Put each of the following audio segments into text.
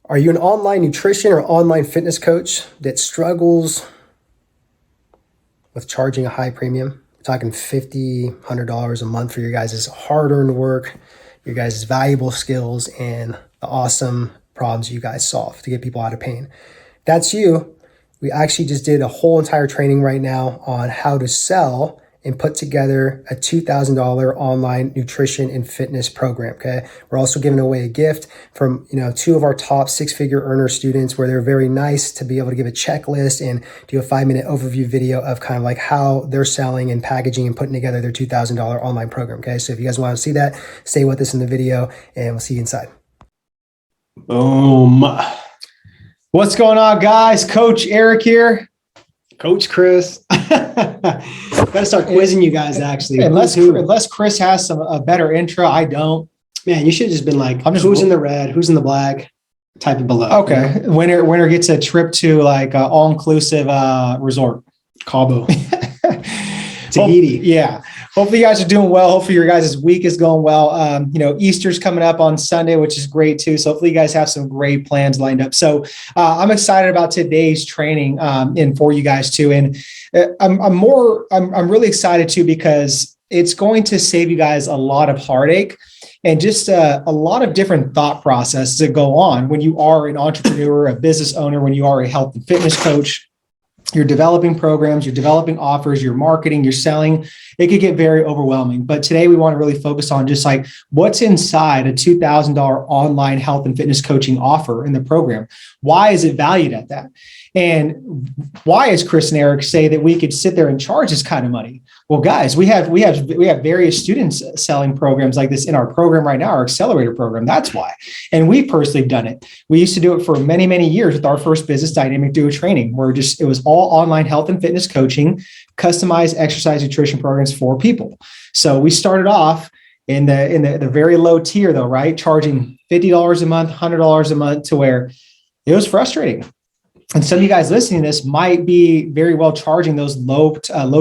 Are you an online nutrition or online fitness coach that struggles with charging a high premium? We're talking $50, $100 a month for your guys' hard-earned work, your guys' valuable skills, and the awesome problems you guys solve to get people out of pain. If that's you, we actually just did a whole entire training right now on how to sell and put together a $2,000 online nutrition and fitness program, okay? We're also giving away a gift from, two of our top six-figure earner students where they're very nice to be able to give a checklist and do a 5-minute overview video of kind of like how they're selling and packaging and putting together their $2,000 online program, okay? So if you guys want to see that, stay with us in the video and we'll see you inside. Boom. What's going on, guys? Coach Eric here. Coach Chris. Got to start quizzing you guys, actually. Unless Chris has a better intro, I don't. Man, you should have just been like, who's in the red, who's in the black, type it below. Okay. Winner gets a trip to like an all-inclusive resort. Cabo. Tahiti. Yeah. Hopefully you guys are doing well. Hopefully your guys' week is going well. Easter's coming up on Sunday, which is great too. So hopefully you guys have some great plans lined up. So I'm excited about today's training and for you guys too. And I'm really excited too because it's going to save you guys a lot of heartache and just a lot of different thought processes that go on when you are an entrepreneur, a business owner, when you are a health and fitness coach. You're developing programs, you're developing offers, you're marketing, you're selling. It could get very overwhelming. But today we want to really focus on just like what's inside a $2,000 online health and fitness coaching offer in the program. Why is it valued at that? And why is Chris and Eric say that we could sit there and charge this kind of money? Well, guys, we have various students selling programs like this in our program right now, our accelerator program. That's why. And we've personally done it. We used to do it for many, many years with our first business dynamic duo training, where it was all online health and fitness coaching, customized exercise nutrition programs for people. So we started off in the very low tier though, right? Charging $50 a month, $100 a month, to where it was frustrating. And some of you guys listening to this might be very well charging those low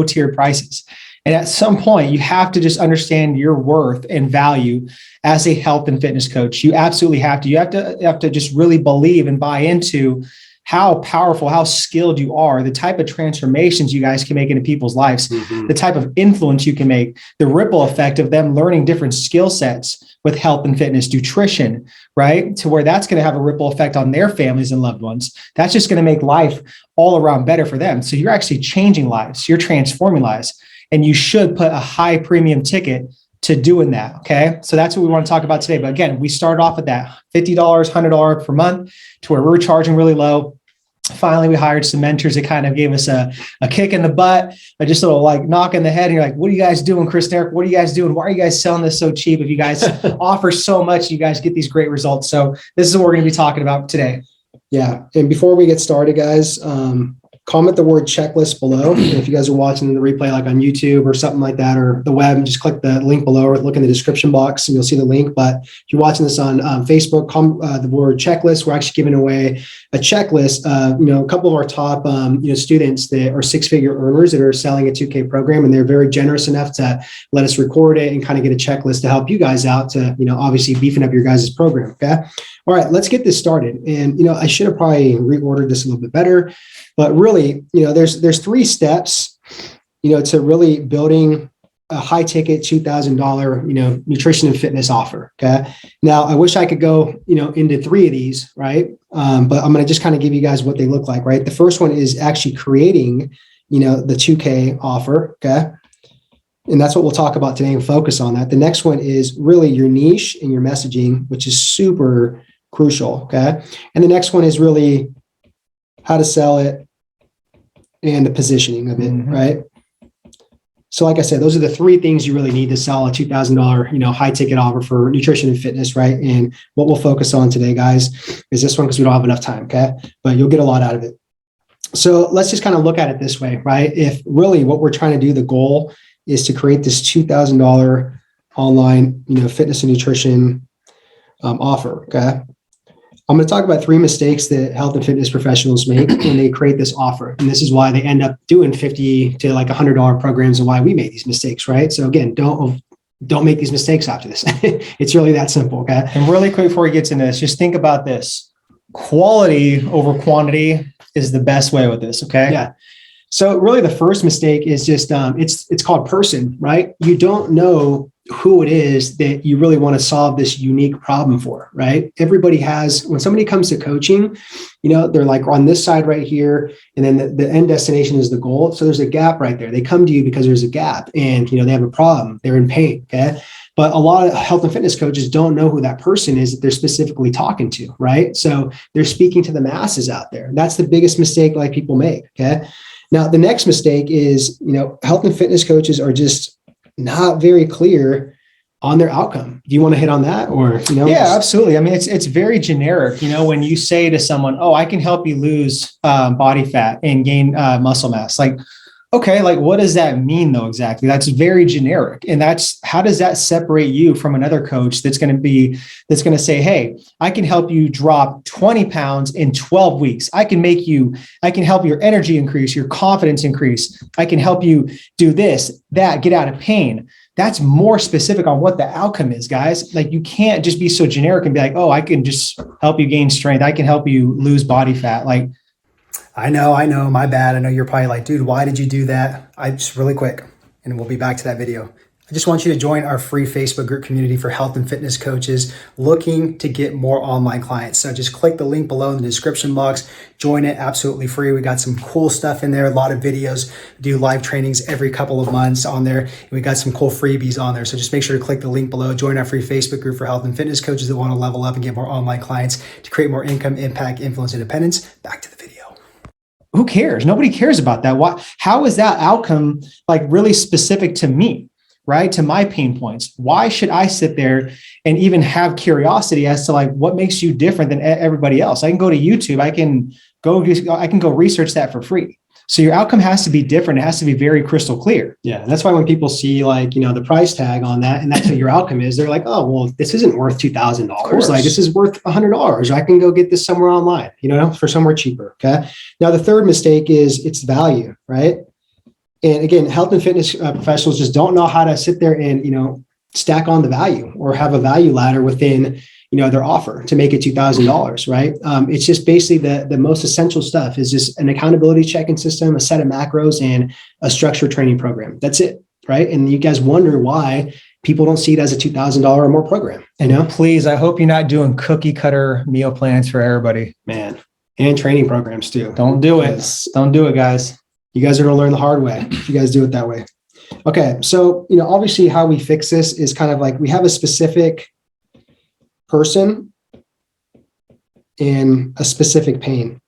tier prices. And at some point, you have to just understand your worth and value as a health and fitness coach. You absolutely have to. You have to just really believe and buy into how powerful, how skilled you are, the type of transformations you guys can make into people's lives, the type of influence you can make, the ripple effect of them learning different skill sets with health and fitness, nutrition, right? To where that's going to have a ripple effect on their families and loved ones. That's just going to make life all around better for them. So you're actually changing lives, you're transforming lives, and you should put a high premium ticket to doing that. Okay. So that's what we want to talk about today. But again, we started off at that $50, $100 per month to where we're charging really low. Finally, we hired some mentors that kind of gave us a kick in the butt, just a little like knock in the head. And you're like, what are you guys doing, Chris and Eric? What are you guys doing? Why are you guys selling this so cheap? If you guys offer so much, you guys get these great results. So this is what we're going to be talking about today. Yeah. And before we get started, guys, comment the word checklist below. And if you guys are watching the replay like on YouTube or something like that, or the web, just click the link below or look in the description box and you'll see the link. But if you're watching this on Facebook, the word checklist. We're actually giving away a checklist. A couple of our top students that are six-figure earners that are selling a 2K program, and they're very generous enough to let us record it and kind of get a checklist to help you guys out to obviously beefing up your guys' program. Okay. All right, let's get this started. And, I should have probably reordered this a little bit better, but really, there's 3 steps, to really building a high ticket $2,000, nutrition and fitness offer. Okay. Now I wish I could go, into 3 of these, right? But I'm going to just kind of give you guys what they look like, right? The first one is actually creating, the 2K offer. Okay. And that's what we'll talk about today and focus on that. The next one is really your niche and your messaging, which is super crucial. Okay. And the next one is really how to sell it and the positioning of it. Right. So like I said, those are the 3 things you really need to sell a $2,000, high ticket offer for nutrition and fitness. Right. And what we'll focus on today, guys, is this one because we don't have enough time. Okay. But you'll get a lot out of it. So let's just kind of look at it this way, right? If really what we're trying to do, the goal is to create this $2,000 online, fitness and nutrition offer. Okay. I'm going to talk about 3 mistakes that health and fitness professionals make when they create this offer. And this is why they end up doing $50 to like $100 programs and why we made these mistakes, right? So again, don't make these mistakes after this. It's really that simple. Okay. And really quick before we get into this, just think about this. quality over quantity is the best way with this. Okay. Yeah. So really the first mistake is just, it's called person, right? You don't know who it is that you really want to solve this unique problem for, right? Everybody has, when somebody comes to coaching, they're like on this side right here, and then the end destination is the goal. So there's a gap right there. They come to you because there's a gap and, they have a problem. They're in pain. Okay. But a lot of health and fitness coaches don't know who that person is that they're specifically talking to, right? So they're speaking to the masses out there. That's the biggest mistake like people make. Okay. Now, the next mistake is, health and fitness coaches are just not very clear on their outcome. Do you want to hit on that or, Yeah, absolutely. I mean, it's very generic. When you say to someone, oh, I can help you lose body fat and gain muscle mass, like, okay, like what does that mean though? Exactly. That's very generic. And how does that separate you from another coach that's going to say, hey, I can help you drop 20 pounds in 12 weeks. I can help your energy increase, your confidence increase. I can help you do this, that, get out of pain. That's more specific on what the outcome is, guys. Like you can't just be so generic and be like, oh, I can just help you gain strength. I can help you lose body fat. Like, I know, my bad. I know you're probably like, dude, why did you do that? I just really quick, and we'll be back to that video. I just want you to join our free Facebook group community for health and fitness coaches looking to get more online clients. So just click the link below in the description box, join it absolutely free. We got some cool stuff in there, a lot of videos, do live trainings every couple of months on there. And we got some cool freebies on there. So just make sure to click the link below, join our free Facebook group for health and fitness coaches that want to level up and get more online clients to create more income, impact, influence, independence. Back to the video. Who cares? Nobody cares about that. Why? How is that outcome like really specific to me, right? To my pain points? Why should I sit there and even have curiosity as to like what makes you different than everybody else? I can go to YouTube. I can go research that for free. So your outcome has to be different. It has to be very crystal clear. Yeah. That's why when people see like, the price tag on that and that's what your outcome is, they're like, oh, well, this isn't worth $2,000. Like this is worth $100. I can go get this somewhere online, for somewhere cheaper. Okay. Now, the third mistake is it's value, right? And again, health and fitness professionals just don't know how to sit there and, stack on the value or have a value ladder within their offer to make it $2,000, right? It's just basically the most essential stuff is just an accountability check-in system, a set of macros, and a structured training program. That's it, right? And you guys wonder why people don't see it as a $2,000 or more program. Please, I hope you're not doing cookie cutter meal plans for everybody, man, and training programs too. Don't do it. Don't do it, guys. You guys are going to learn the hard way if you guys do it that way. Okay, so obviously how we fix this is kind of like we have a specific person in a specific pain.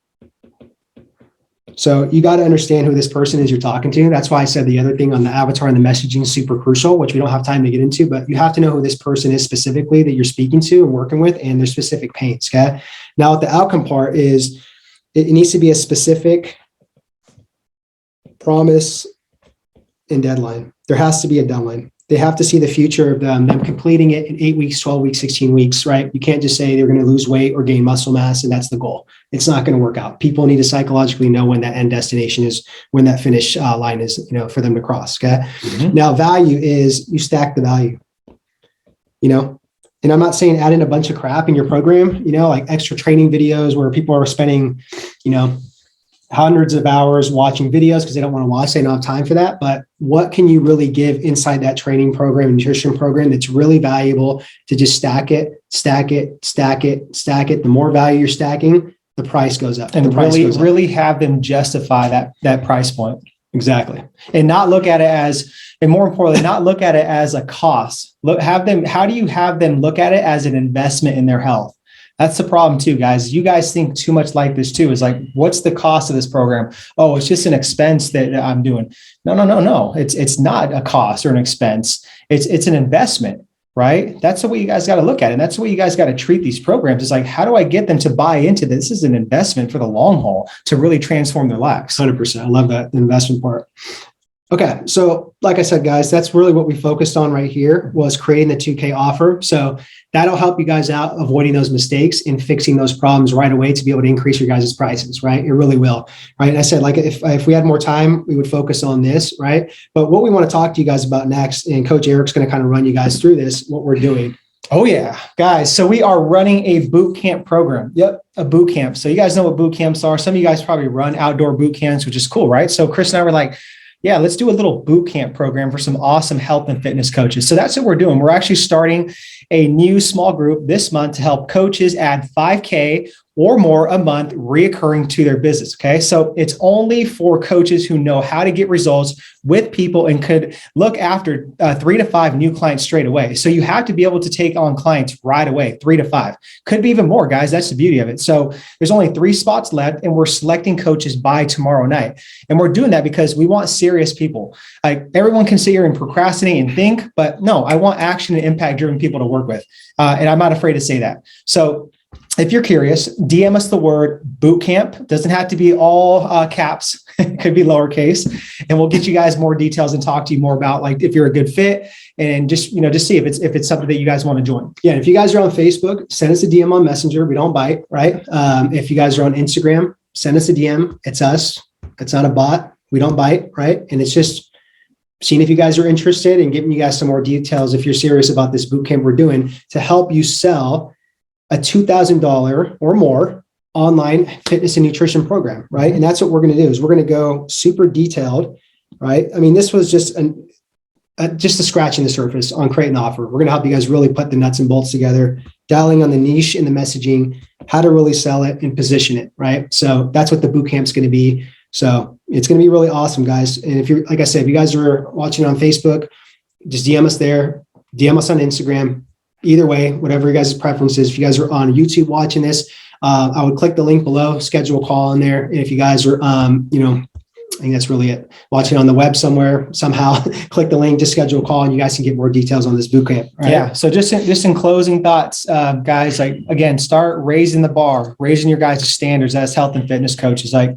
So you got to understand who this person is you're talking to. That's why I said the other thing on the avatar and the messaging is super crucial, which we don't have time to get into, but you have to know who this person is specifically that you're speaking to and working with and their specific pains. Okay. Now the outcome part is it needs to be a specific promise and deadline. There has to be a deadline. They have to see the future of them completing it in 8 weeks, 12 weeks, 16 weeks, right? You can't just say they're going to lose weight or gain muscle mass and that's the goal. It's not going to work out. People need to psychologically know when that end destination is, when that finish line is, for them to cross. Okay. Mm-hmm. Now value is you stack the value, and I'm not saying add in a bunch of crap in your program, like extra training videos where people are spending, hundreds of hours watching videos because they don't want to watch. They don't have time for that. But what can you really give inside that training program, nutrition program that's really valuable to just stack it. The more value you're stacking, the price goes up. And really have them justify that price point. Exactly. And not look at it as, and more importantly, not look at it as a cost. How do you have them look at it as an investment in their health? That's the problem too, guys. You guys think too much like this too. Is like, what's the cost of this program? Oh, it's just an expense that I'm doing. No. It's not a cost or an expense. It's an investment, right? That's the way you guys got to look at it. And that's the way you guys got to treat these programs. It's like, how do I get them to buy into this? This is an investment for the long haul to really transform their lives. 100%. I love that, the investment part. Okay. So like I said, guys, that's really what we focused on right here was creating the 2K offer. So that'll help you guys out avoiding those mistakes and fixing those problems right away to be able to increase your guys' prices, right? It really will, right? And I said, like, if we had more time, we would focus on this, right? But what we want to talk to you guys about next, and Coach Eric's going to kind of run you guys through this, what we're doing. Oh yeah, guys. So we are running a boot camp program. Yep. A boot camp. So you guys know what boot camps are. Some of you guys probably run outdoor boot camps, which is cool, right? So Chris and I were like, yeah, let's do a little boot camp program for some awesome health and fitness coaches. So that's what we're doing. We're actually starting a new small group this month to help coaches add 5K or more a month reoccurring to their business. Okay. So it's only for coaches who know how to get results with people and could look after 3 to 5 new clients straight away. So you have to be able to take on clients right away, 3 to 5. Could be even more, guys. That's the beauty of it. So there's only 3 spots left, and we're selecting coaches by tomorrow night. And we're doing that because we want serious people. Like, everyone can sit here and procrastinate and think, but no, I want action and impact driven people to work with. And I'm not afraid to say that. So if you're curious, DM us the word boot camp. Doesn't have to be all caps. It could be lowercase, and we'll get you guys more details and talk to you more about, like, if you're a good fit, and just see if it's something that you guys want to join. Yeah. If you guys are on Facebook, send us a DM on Messenger. We don't bite, right? If you guys are on Instagram, send us a DM. It's us. It's not a bot. We don't bite, right? And it's just seeing if you guys are interested and giving you guys some more details if you're serious about this boot camp we're doing to help you sell a $2,000 or more online fitness and nutrition program, right? And that's what we're going to do, is we're going to go super detailed, right? I mean, this was just a scratch in the surface on Create an Offer. We're going to help you guys really put the nuts and bolts together, dialing on the niche and the messaging, how to really sell it and position it, right? So that's what the boot camp's going to be. So it's going to be really awesome, guys. And if you're, like I said, if you guys are watching on Facebook, just DM us there, DM us on Instagram. Either way, whatever your guys' preference is. If you guys are on YouTube watching this, I would click the link below, schedule a call in there. And if you guys are, I think that's really it. Watching on the web somewhere, somehow click the link to schedule a call, and you guys can get more details on this boot camp. Right? Yeah. So just in closing thoughts, guys, like, again, start raising the bar, raising your guys' standards as health and fitness coaches. Like,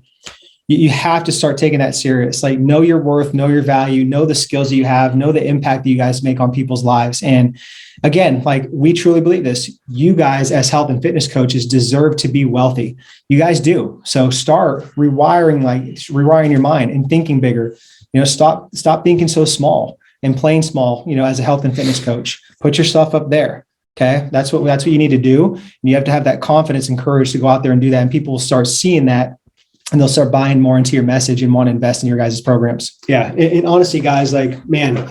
you have to start taking that serious. Like, know your worth, know your value, know the skills that you have, know the impact that you guys make on people's lives. And again, like, we truly believe this. You guys as health and fitness coaches deserve to be wealthy. You guys do. So start rewiring your mind and thinking bigger. Stop thinking so small and playing small, as a health and fitness coach. Put yourself up there. Okay. That's what you need to do. And you have to have that confidence and courage to go out there and do that. And people will start seeing that, and they'll start buying more into your message and want to invest in your guys' programs. Yeah. And honestly, guys, like, man,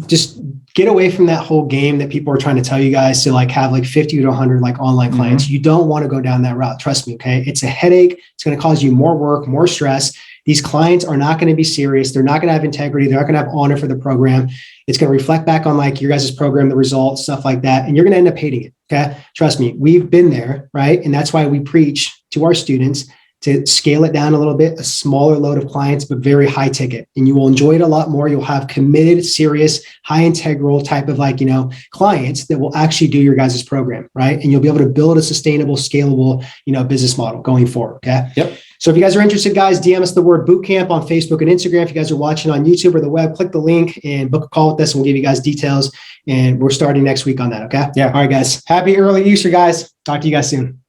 just get away from that whole game that people are trying to tell you guys to, like, have like 50 to 100 like online clients. Mm-hmm. You don't want to go down that route. Trust me. Okay. It's a headache. It's going to cause you more work, more stress. These clients are not going to be serious. They're not going to have integrity. They're not going to have honor for the program. It's going to reflect back on, like, your guys' program, the results, stuff like that. And you're going to end up hating it. Okay. Trust me. We've been there. Right. And that's why we preach to our students to scale it down a little bit, a smaller load of clients, but very high ticket. And you will enjoy it a lot more. You'll have committed, serious, high integral type of, like, clients that will actually do your guys' program, right? And you'll be able to build a sustainable, scalable, business model going forward. Okay. Yep. So if you guys are interested, guys, DM us the word bootcamp on Facebook and Instagram. If you guys are watching on YouTube or the web, click the link and book a call with us, and we'll give you guys details. And we're starting next week on that. Okay. Yeah. All right, guys. Happy early Easter, guys. Talk to you guys soon.